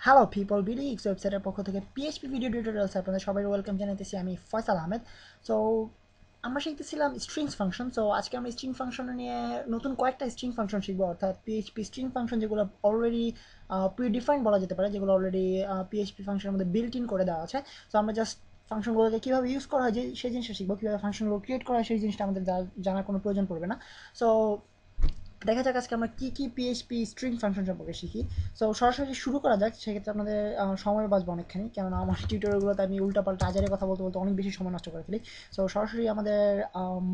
Hello people বিডিক্স ওয়েবসাইটের পক্ষ থেকে পিএইচপি ভিডিও টিউটোরিয়ালস আপনাদের সবাই ওয়েলকাম জানাইতেছি। আমি ফয়সাল আহমেদ। সো আমরা শিখতেছিলাম স্ট্রিংস ফাংশন। সো আজকে আমরা স্ট্রিং ফাংশন নিয়ে নতুন কয়েকটা স্ট্রিং ফাংশন শিখবো, অর্থাৎ পিএইচপি স্ট্রিং ফাংশন যেগুলো অলরেডি প্রিডিফাইন্ড বলা যেতে পারে, যেগুলো অলরেডি পিএইচপি ফাংশনের মধ্যে বিল্ট ইন করে দেওয়া আছে। সো আমরা জাস্ট ফাংশনগুলোকে কীভাবে ইউজ করা হয় সেই জিনিসটা শিখবো, কীভাবে ফাংশনগুলো ক্রিয়েট করা হয় সেই জিনিসটা আমাদের জানার কোনো প্রয়োজন পড়বে না। সো দেখা যাক আজকে আমরা কি কি পিএইচপি স্ট্রিং ফাংশন সম্পর্কে শিখি। সো সরাসরি শুরু করা যাক, সেক্ষেত্রে আপনাদের সময় বাঁচবে অনেকখানি, কেননা আমার টিউটোরিয়ালগুলোতে আমি উল্টাপাল্টা আজারে কথা বলতে বলতে অনেক বেশি সময় নষ্ট করে ফেলি। সো সরাসরি আমাদের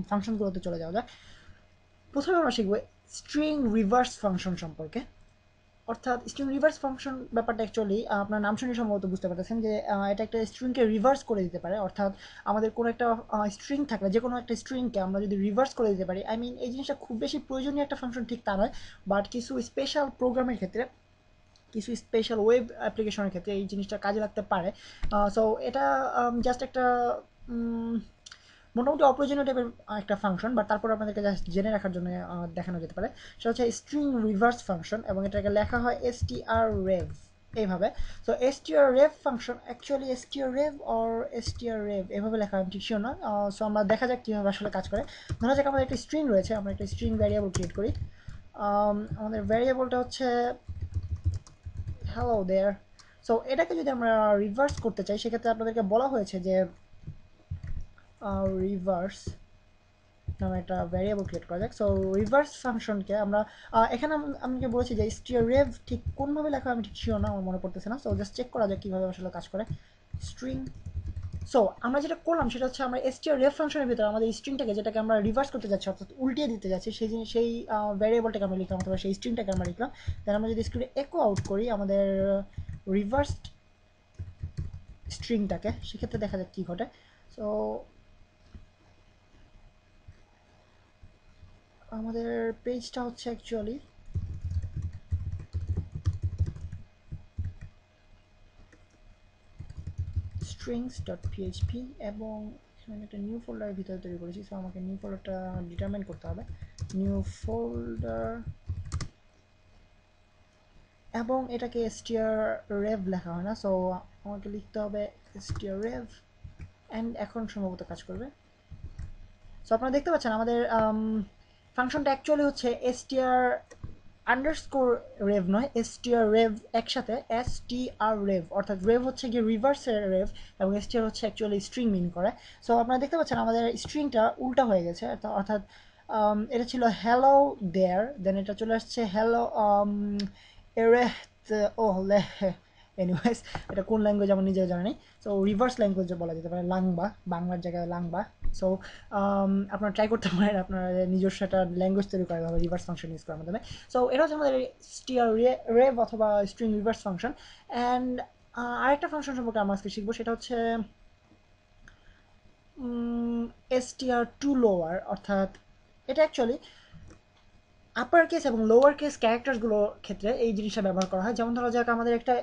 ফাংশনগুলোতে চলে যাওয়া যাক। প্রথমে আমরা শিখবো স্ট্রিং রিভার্স ফাংশন সম্পর্কে। অর্থাৎ স্ট্রিং রিভার্স ফাংশন ব্যাপারটা অ্যাকচুয়ালি আপনার নাম শুনে সম্ভবত বুঝতে পারতেছেন যে এটা একটা স্ট্রিংকে রিভার্স করে দিতে পারে। অর্থাৎ আমাদের কোনো একটা স্ট্রিং থাকলে, যে কোনো একটা স্ট্রিংকে আমরা যদি রিভার্স করে দিতে পারি, আই মিন এই জিনিসটা খুব বেশি প্রয়োজনীয় একটা ফাংশন ঠিক তা নয়, বাট কিছু স্পেশাল প্রোগ্রামের ক্ষেত্রে, কিছু স্পেশাল ওয়েব অ্যাপ্লিকেশনের ক্ষেত্রে এই জিনিসটা কাজে লাগতে পারে। সো এটা জাস্ট একটা মোটামুটি অপ্রয়োজনীয় টাইপের একটা ফাংশন, বাট তারপর আপনাদেরকে জাস্ট জেনে রাখার জন্য দেখানো যেতে পারে। সেটা হচ্ছে স্ট্রিং রিভার্স ফাংশন, এবং এটাকে লেখা হয় strrev এইভাবে। So strrev function actually strrev or strrev এভাবে লেখা আমি ঠিক শিওর না। সো আমরা দেখা যাক কীভাবে আসলে কাজ করে। ধরা যাক আমাদের একটা স্ট্রিং রয়েছে, আমরা একটা স্ট্রিং ভ্যারিয়েবল ক্রিয়েট করি। আমাদের ভ্যারিয়েবলটা হচ্ছে হ্যালো দেয়ার। সো এটাকে যদি আমরা রিভার্স করতে চাই, সেক্ষেত্রে আপনাদেরকে বলা হয়েছে যে রিভার্স নামে একটা ভ্যারিয়েবল ক্রিয়েট করা যাক। সো রিভার্স ফাংশনকে আমরা এখানে আমি বলেছি যে strrev ঠিক কোনভাবে লেখা আমি ঠিক শিওর না, আমার মনে পড়তেছে না। সো জাস্ট চেক করা যাক কীভাবে আসলে কাজ করে স্ট্রিং। সো আমরা যেটা করলাম সেটা হচ্ছে আমরা strrev ফাংশনের ভিতরে আমাদের স্ট্রিংটাকে, যেটাকে আমরা রিভার্স করতে যাচ্ছি অর্থাৎ উল্টিয়ে দিতে যাচ্ছি, সেই ভ্যারিয়েবলটাকে আমরা লিখলাম, অথবা সেই স্ট্রিংটাকে আমরা লিখলাম। দেন আমরা যদি স্ক্রিনে একো আউট করি আমাদের রিভার্সড স্ট্রিংটাকে, সেক্ষেত্রে দেখা যাক কী ঘটে। সো আমাদের পেজটা হচ্ছে অ্যাকচুয়ালি strings.php, এবং এখানে একটা নিউ ফোল্ডারের ভিতরে তৈরি করেছি। সো আমাকে নিউ ফোল্ডারটা ডিটারমাইন করতে হবে। নিউ ফোল্ডার, এবং এটাকে strrev লেখা হয় না, সো আমাকে লিখতে হবে strrev, অ্যান্ড এখন সম্ভবত কাজ করবে। সো আপনারা দেখতে পাচ্ছেন আমাদের ফাংশনটা অ্যাকচুয়ালি হচ্ছে str আন্ডারস্কোর রেভ নয়, strrev একসাথে strrev, অর্থাৎ রেভ হচ্ছে গিয়ে রিভার্সের রেভ, এবং str হচ্ছে অ্যাকচুয়ালি স্ট্রিং মিন করে। সো আপনারা দেখতে পাচ্ছেন আমাদের স্ট্রিংটা উল্টা হয়ে গেছে, অর্থাৎ এটা ছিল হ্যালো দেয়ার, দেন এটা চলে আসছে হ্যালো এরে ও লে। এনিওয়েজ, এটা কোন ল্যাঙ্গুয়েজ আমার নিজেও জানা নেই। সো রিভার্স ল্যাঙ্গুয়েজ বলা যেতে পারে, লাংবা, বাংলার জায়গায় লাংবা। সো আপনারা ট্রাই করতে পারেন আপনার নিজস্ব একটা ল্যাঙ্গুয়েজ তৈরি করা হবে রিভার্স ফাংশন ইউজ করার মাধ্যমে। সো এটা হচ্ছে আমাদের স্টিয়ার রেভ অথবা স্ট্রিং রিভার্স ফাংশন। অ্যান্ড আরেকটা ফাংশন সম্পর্কে আমরা আজকে শিখবো, সেটা হচ্ছে str টু লোয়ার। অর্থাৎ এটা অ্যাকচুয়ালি আপার কেস এবং লোয়ার কেস ক্যারেক্টারসগুলোর ক্ষেত্রে এই জিনিসটা ব্যবহার করা হয়। যেমন ধরা যাক আমাদের একটা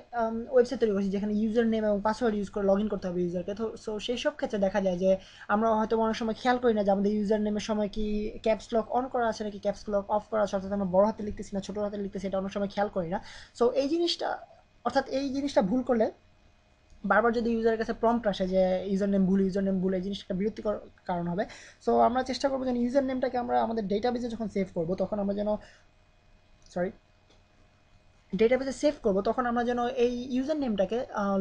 ওয়েবসাইট তৈরি করছি যেখানে ইউজার নেম এবং পাসওয়ার্ড ইউজ করে লগ ইন করতে হবে ইউজারকে। তো সো সেই সব ক্ষেত্রে দেখা যায় যে আমরা হয়তো অনেক সময় খেয়াল করি না যে আমাদের ইউজার নেমের সময় কি ক্যাপস লক অন করা আছে নাকি ক্যাপস লক অফ করা আছে, অর্থাৎ আমরা বড় হাতে লিখতেছি না ছোটো হাতে লিখতেছি, এটা অনেক সময় খেয়াল করি না। সো এই জিনিসটা, অর্থাৎ এই জিনিসটা ভুল করলে বারবার যদি ইউজারের কাছে প্রম্পট আসে যে ইউজার নেম ভুল, এই জিনিসটা বিরক্তিকর কারণ হবে। সো আমরা চেষ্টা করবো যেন ইউজার নেমটাকে আমরা আমাদের ডেটাবেসে যখন সেভ করবো তখন আমরা যেন, সরি, ডেটাবেসে সেভ করবো তখন আমরা যেন এই ইউজার নেমটাকে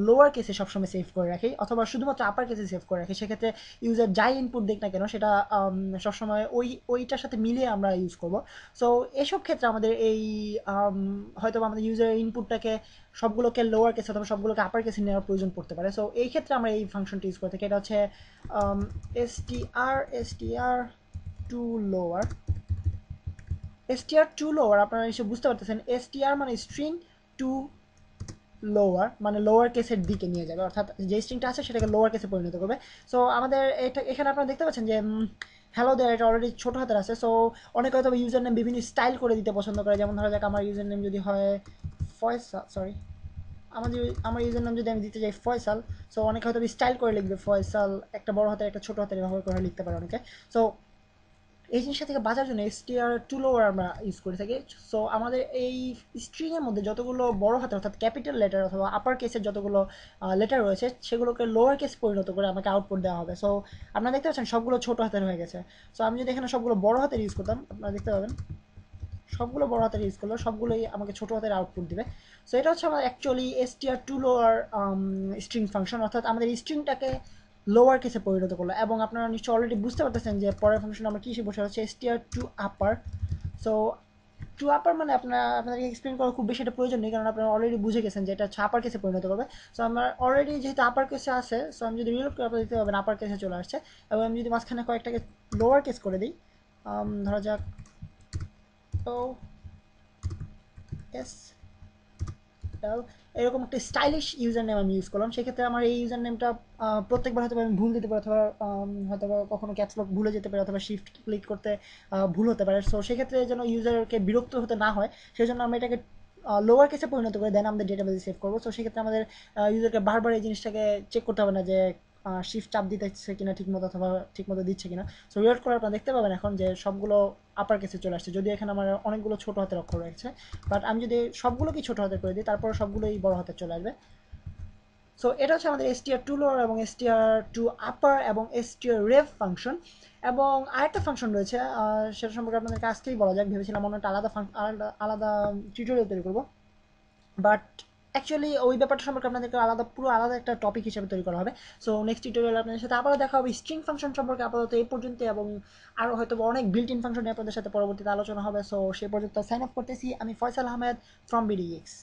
লোয়ার কেসে সবসময় সেভ করে রাখি, অথবা শুধুমাত্র আপার কেসে সেভ করে রাখি। সেক্ষেত্রে ইউজার যাই ইনপুট দেখ না কেন সেটা সবসময় ওইটার সাথে মিলিয়ে আমরা ইউজ করব। সো এসব ক্ষেত্রে আমাদের এই হয়তো আমাদের ইউজার ইনপুটটাকে সবগুলোকে লোয়ার কেসে অথবা সবগুলোকে আপার কেসে নেওয়ার প্রয়োজন পড়তে পারে। সো এই ক্ষেত্রে আমরা এই ফাংশনটি ইউজ করে থাকি। এটা হচ্ছে str to lower. str to lower আপনারা এসে বুঝতে পারতেছেন, str মানে স্ট্রিং, টু লোয়ার মানে লোয়ার কেসের দিকে নিয়ে যাবে, অর্থাৎ যে স্ট্রিংটা আছে সেটাকে লোয়ার কেসে পরিণত করবে। সো আমাদের এটা এখানে আপনারা দেখতে পাচ্ছেন যে হ্যালো দেয়ার এটা অলরেডি ছোটো হাতের আছে। সো অনেকে হয়তো ইউজার নেম বিভিন্ন স্টাইল করে দিতে পছন্দ করে। যেমন ধরা যাক আমার ইউজার নেম যদি হয় ফয়সাল, সরি, আমার ইউজার নাম যদি আমি দিতে যাই ফয়সাল, সো অনেকে হয়তো স্টাইল করে লিখবে ফয়সাল, একটা বড় হাতের একটা ছোটো হাতের ব্যবহার করে লিখতে পারে অনেকে। সো এই জিনিসটা থেকে বাঁচার জন্য এসটিআর টু লোয়ার আমরা ইউজ করে থাকি। সো আমাদের এই স্ট্রিংয়ের মধ্যে যতগুলো বড় হাতের অর্থাৎ ক্যাপিটাল লেটার অথবা আপার কেসের যতগুলো লেটার রয়েছে সেগুলোকে লোয়ার কেস পরিণত করে আমাকে আউটপুট দেওয়া হবে। সো আপনারা দেখতে পাচ্ছেন সবগুলো ছোট হাতের হয়ে গেছে। সো আমি যদি এখানে সবগুলো বড় হাতের ইউজ করতাম আপনারা দেখতে পাবেন সবগুলো বড় হাতের ইউজ করলো সবগুলোই আমাকে ছোট হাতের আউটপুট দিবে। সো এটা হচ্ছে আমার actually STR to lower string function, অর্থাৎ আমাদের স্ট্রিংটাকে লোয়ার কেসে পরিণত করলো। এবং আপনারা নিশ্চয়ই অলরেডি বুঝতে পারতেছেন যে পরের ফাংশন আমরা কী বসে হচ্ছে এসটিআর টু আপার। সো টু আপার মানে আপনাদেরকে এক্সপ্লেন করার খুব বেশি এটা প্রয়োজন নেই, কারণ আপনারা অলরেডি বুঝে গেছেন যে এটা হচ্ছে আপার কেসে পরিণত করবে। সো আমার অলরেডি যেহেতু আপার কেসে আছে, সো আমি যদি রিলোড করে আপনারা দেখতে পাবেন আপার কেসে চলে আসছে। এবং আমি যদি মাঝখানে কয়েকটাকে লোয়ার কেস করে দিই, ধরা যাক ও এস এল, এরকম একটা স্টাইলিশ ইউজার নেম আমি ইউজ করলাম। সেক্ষেত্রে আমার এই ইউজার নেমটা প্রত্যেকবার হয়তো আমি ভুল দিতে পারি, অথবা হয়তো কখনো ক্যাপসলক ভুলে যেতে পারে, অথবা শিফট ক্লিক করতে ভুল হতে পারে। সো সেক্ষেত্রে যেন ইউজারকে বিরক্ত হতে না হয় সেই জন্য আমরা এটাকে লোয়ার কেসে পরিণত করে দেন আমাদের ডেটাবেসে সেভ করবো। সো সেক্ষেত্রে আমাদের ইউজারকে বারবার এই জিনিসটাকে চেক করতে হবে না যে শিফট চাপ দিতেছে কিনা ঠিকমতো, অথবা ঠিকমতো দিচ্ছে কিনা। সো রিলোড করে আপনারা দেখতে পাবেন এখন যে সবগুলো আপার কেসে চলে আসছে, যদি এখানে আমার অনেকগুলো ছোট হাতের অক্ষর রয়েছে। বাট আমি যদি সবগুলোকেই ছোট হাতে করে দিই তারপর সবগুলোই বড় হাতে চলে আসবে। সো এটা হচ্ছে আমাদের এসটিআর টু লোয়ার এবং এসটিআর টু আপার এবং এসটিআর রেভ ফাংশন। এবং আরেকটা ফাংশন রয়েছে, সেটা সম্পর্কে আপনাদেরকে আজকেই বলা যাক। ভেবেছিলাম অন্য একটা আলাদা আলাদা টিউটোরিয়াল তৈরি করবো, বাট অ্যাকচুয়ালি ওই ব্যাপারটা সম্পর্কে আপনাদেরকে পুরো আলাদা একটা টপিক হিসেবে তৈরি করা হবে। সো নেক্সট টিউটোরিয়াল আপনাদের সাথে আবারও দেখা হবে স্ট্রিং ফাংশন সম্পর্কে। আপাতত এই পর্যন্ত, এবং আরও হয়তো অনেক বিল্ট ইন ফাংশন নিয়ে আপনাদের সাথে পরবর্তীতে আলোচনা হবে। সো সে পর্যন্ত সাইন অফ করতেছি আমি ফয়সাল আহমেদ ফ্রম বিডিএক্স।